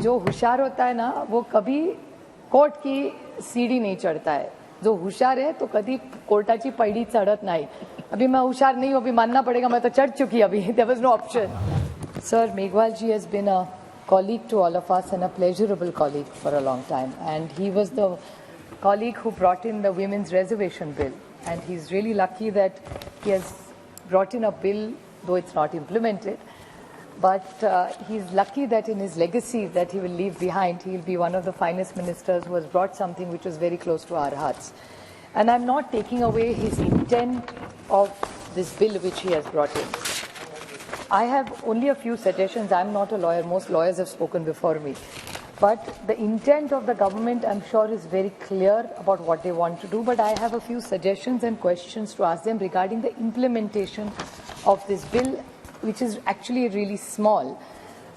जो होशियार होता है ना वो कभी कोर्ट की सीढ़ी नहीं चढ़ता है. जो होशियार है तो कभी कोर्टाची पैडी चढ़त नाही. अभी मैं होशियार नहीं हूँ, अभी मानना पड़ेगा, मैं तो चढ़ चुकी अभी. There was no option. Sir, Meghwal ji has been a colleague to all of us and a pleasurable colleague for a long time. And he was the colleague who brought in the women's reservation bill. And he's really lucky that he has brought in a bill, though it's not implemented. But he's lucky that in his legacy that he will leave behind, he'll be one of the finest ministers who has brought something which was very close to our hearts. And I'm not taking away his intent of this bill which he has brought in. I have only a few suggestions. I'm not a lawyer. Most lawyers have spoken before me. But the intent of the government, I'm sure, is very clear about what they want to do. But I have a few suggestions and questions to ask them regarding the implementation of this bill, which is actually really small.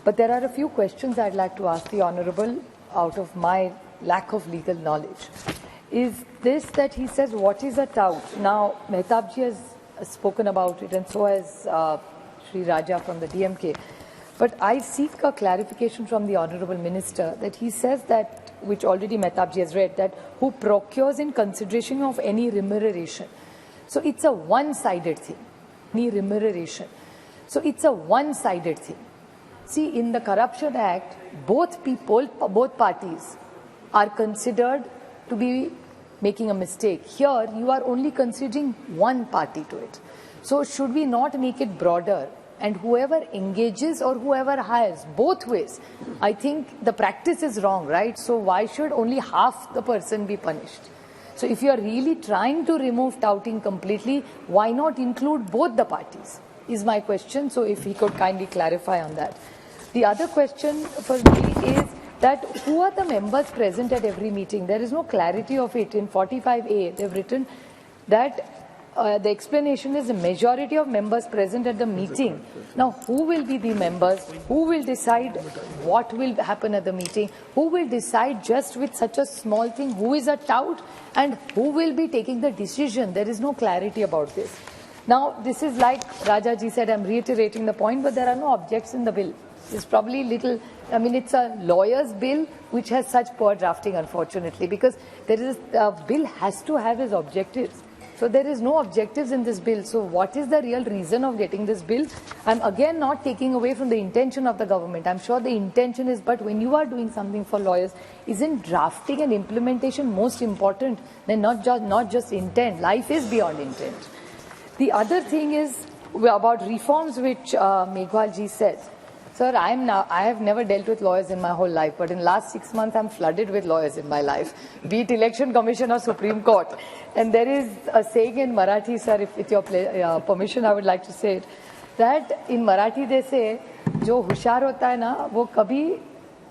But there are a few questions I'd like to ask the Honourable out of my lack of legal knowledge. Is this that he says, what is a tout? Now, Mehtabji has spoken about it, and so has Sri Raja from the DMK. But I seek a clarification from the Honourable Minister that he says that, which already Mehtabji has read, that who procures in consideration of any remuneration. So it's a one-sided thing, any remuneration. So it's a one-sided thing. See, in the Corruption Act, both parties are considered to be making a mistake. Here, you are only considering one party to it. So should we not make it broader? And whoever engages or whoever hires, both ways, I think the practice is wrong, right? So why should only half the person be punished? So if you are really trying to remove touting completely, why not include both the parties, is my question. So if he could kindly clarify on that. The other question for me is that who are the members present at every meeting? There is no clarity of it. In 45A, they've written that the explanation is the majority of members present at the meeting. Now, who will be the members? Who will decide what will happen at the meeting? Who will decide just with such a small thing who is a tout and who will be taking the decision? There is no clarity about this. Now, this is like Rajaji said, I'm reiterating the point, but there are no objects in the bill. It's probably little, I mean, it's a lawyer's bill which has such poor drafting, unfortunately, because there is a bill has to have its objectives. So there is no objectives in this bill. So what is the real reason of getting this bill? I'm again not taking away from the intention of the government. I'm sure the intention is, but when you are doing something for lawyers, isn't drafting and implementation most important than not just intent? Life is beyond intent. The other thing is about reforms which Meghwal ji said. Sir, I have never dealt with lawyers in my whole life, but in the last 6 months, I'm flooded with lawyers in my life, be it Election Commission or Supreme Court. And there is a saying in Marathi, sir, if with your permission, I would like to say it, that in Marathi they say, जो होशियार होता है ना, वो कभी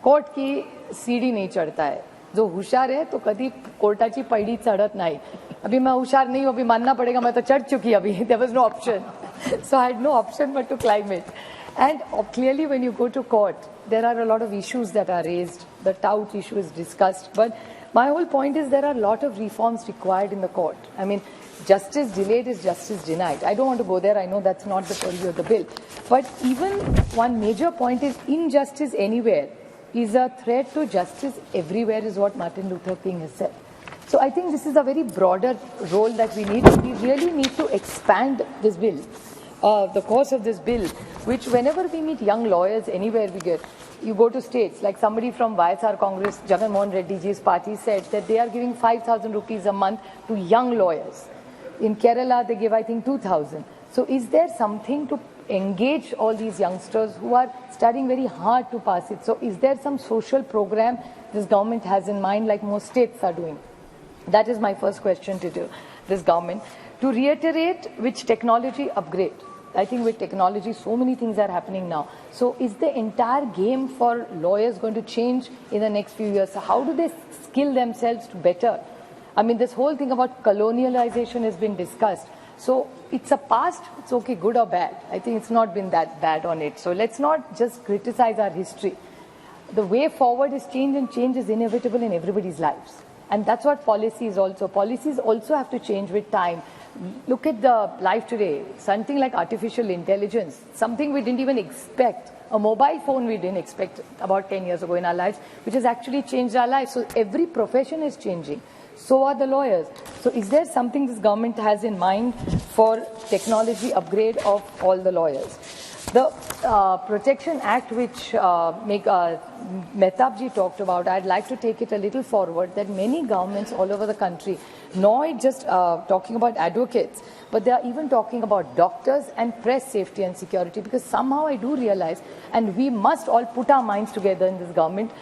court की सीढ़ी नहीं चढ़ता है. जो होशियार है तो कभी कोर्टाची पैडी चढ़त नाही. अभी मैं होशियार नहीं हूँ, अभी मानना पड़ेगा, मैं तो चढ़ चुकी अभी. There was no option. So I had no option but to climb it. And clearly when you go to court, there are a lot of issues that are raised. The tout issue is discussed. But my whole point is there are a lot of reforms required in the court. I mean, justice delayed is justice denied. I don't want to go there. I know that's not the purview of the bill. But even one major point is injustice anywhere is a threat to justice everywhere, is what Martin Luther King has said. So I think this is a very broader role that we need. We really need to expand this bill. The course of this bill, which whenever we meet young lawyers anywhere we get, you go to states, like somebody from YSR Congress, Jagan Mohan Reddy ji's party said that they are giving 5,000 rupees a month to young lawyers. In Kerala, they give, I think, 2,000. So is there something to engage all these youngsters who are studying very hard to pass it? So is there some social program this government has in mind, like most states are doing? That is my first question to this government. To reiterate, which technology upgrade? I think with technology, so many things are happening now. So is the entire game for lawyers going to change in the next few years? So how do they skill themselves to better? I mean, this whole thing about colonialization has been discussed. So it's a past, it's okay, good or bad. I think it's not been that bad on it. So let's not just criticize our history. The way forward is change, and change is inevitable in everybody's lives. And that's what policy is also. Policies also have to change with time. Look at the life today. Something like artificial intelligence, something we didn't even expect A mobile phone we didn't expect about 10 years ago in our lives, which has actually changed our lives. So every profession is changing. So are the lawyers. So is there something this government has in mind for technology upgrade of all the lawyers? The Protection Act, which Mehtabji talked about, I'd like to take it a little forward, that many governments all over the country, not just talking about advocates, but they are even talking about doctors and press safety and security, because somehow I do realize, and we must all put our minds together in this government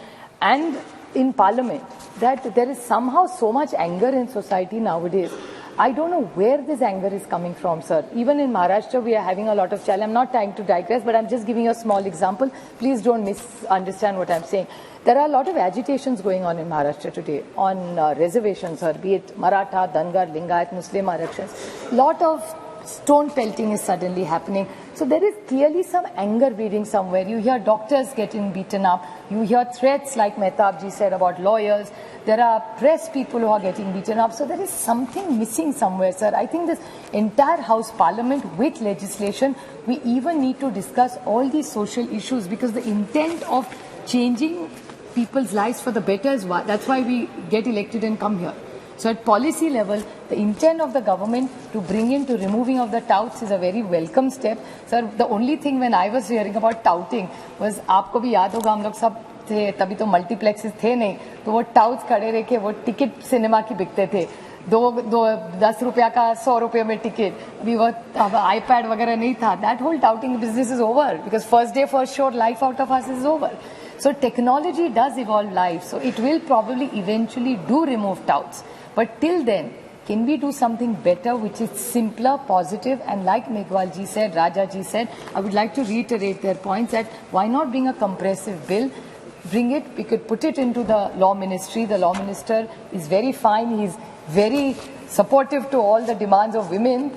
and in Parliament, that there is somehow so much anger in society nowadays. I don't know where this anger is coming from, sir. Even in Maharashtra, we are having a lot of challenge. I'm not trying to digress, but I'm just giving you a small example. Please don't misunderstand what I'm saying. There are a lot of agitations going on in Maharashtra today on reservations, sir, be it Maratha, Dangar, Lingayat, Muslim Arakshans. A lot of stone pelting is suddenly happening. So there is clearly some anger breeding somewhere. You hear doctors getting beaten up. You hear threats like Mehtabji said about lawyers. There are press people who are getting beaten up. So there is something missing somewhere, sir. I think this entire House Parliament with legislation, we even need to discuss all these social issues, because the intent of changing people's lives for the better is that's why we get elected and come here. So at policy level, the intent of the government to bring in to removing of the touts is a very welcome step. Sir, the only thing when I was hearing about touting was, आपको भी याद होगा हम लोग सब थे, तभी तो मल्टीप्लेक्सेस थे नहीं, तो वो टाउट्स खड़े रह के वो टिकट सिनेमा की बिकते थे, 10 रुपया का 100 रुपये में टिकट, अभी वो iPad वगैरह नहीं था. That whole touting business is over, because first day first show, life out of us is over. So technology does evolve life, so it will probably eventually do remove touts. But till then, can we do something better, which is simpler, positive, and like Meghwal ji said, Raja ji said, I would like to reiterate their points that why not bring a compressive bill, bring it, we could put it into the law ministry. The law minister is very fine, he's very supportive to all the demands of women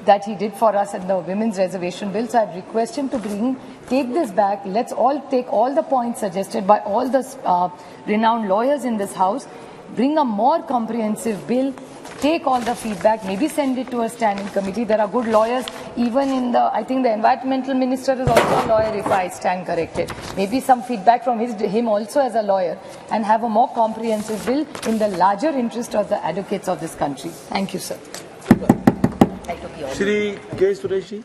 that he did for us in the women's reservation bill. So I'd request him to take this back. Let's all take all the points suggested by all the renowned lawyers in this house, bring a more comprehensive bill, take all the feedback, maybe send it to a standing committee. There are good lawyers, even in the, I think the environmental minister is also a lawyer if I stand corrected. Maybe some feedback from him also as a lawyer, and have a more comprehensive bill in the larger interest of the advocates of this country. Thank you, sir. Shri K. Suresh ji.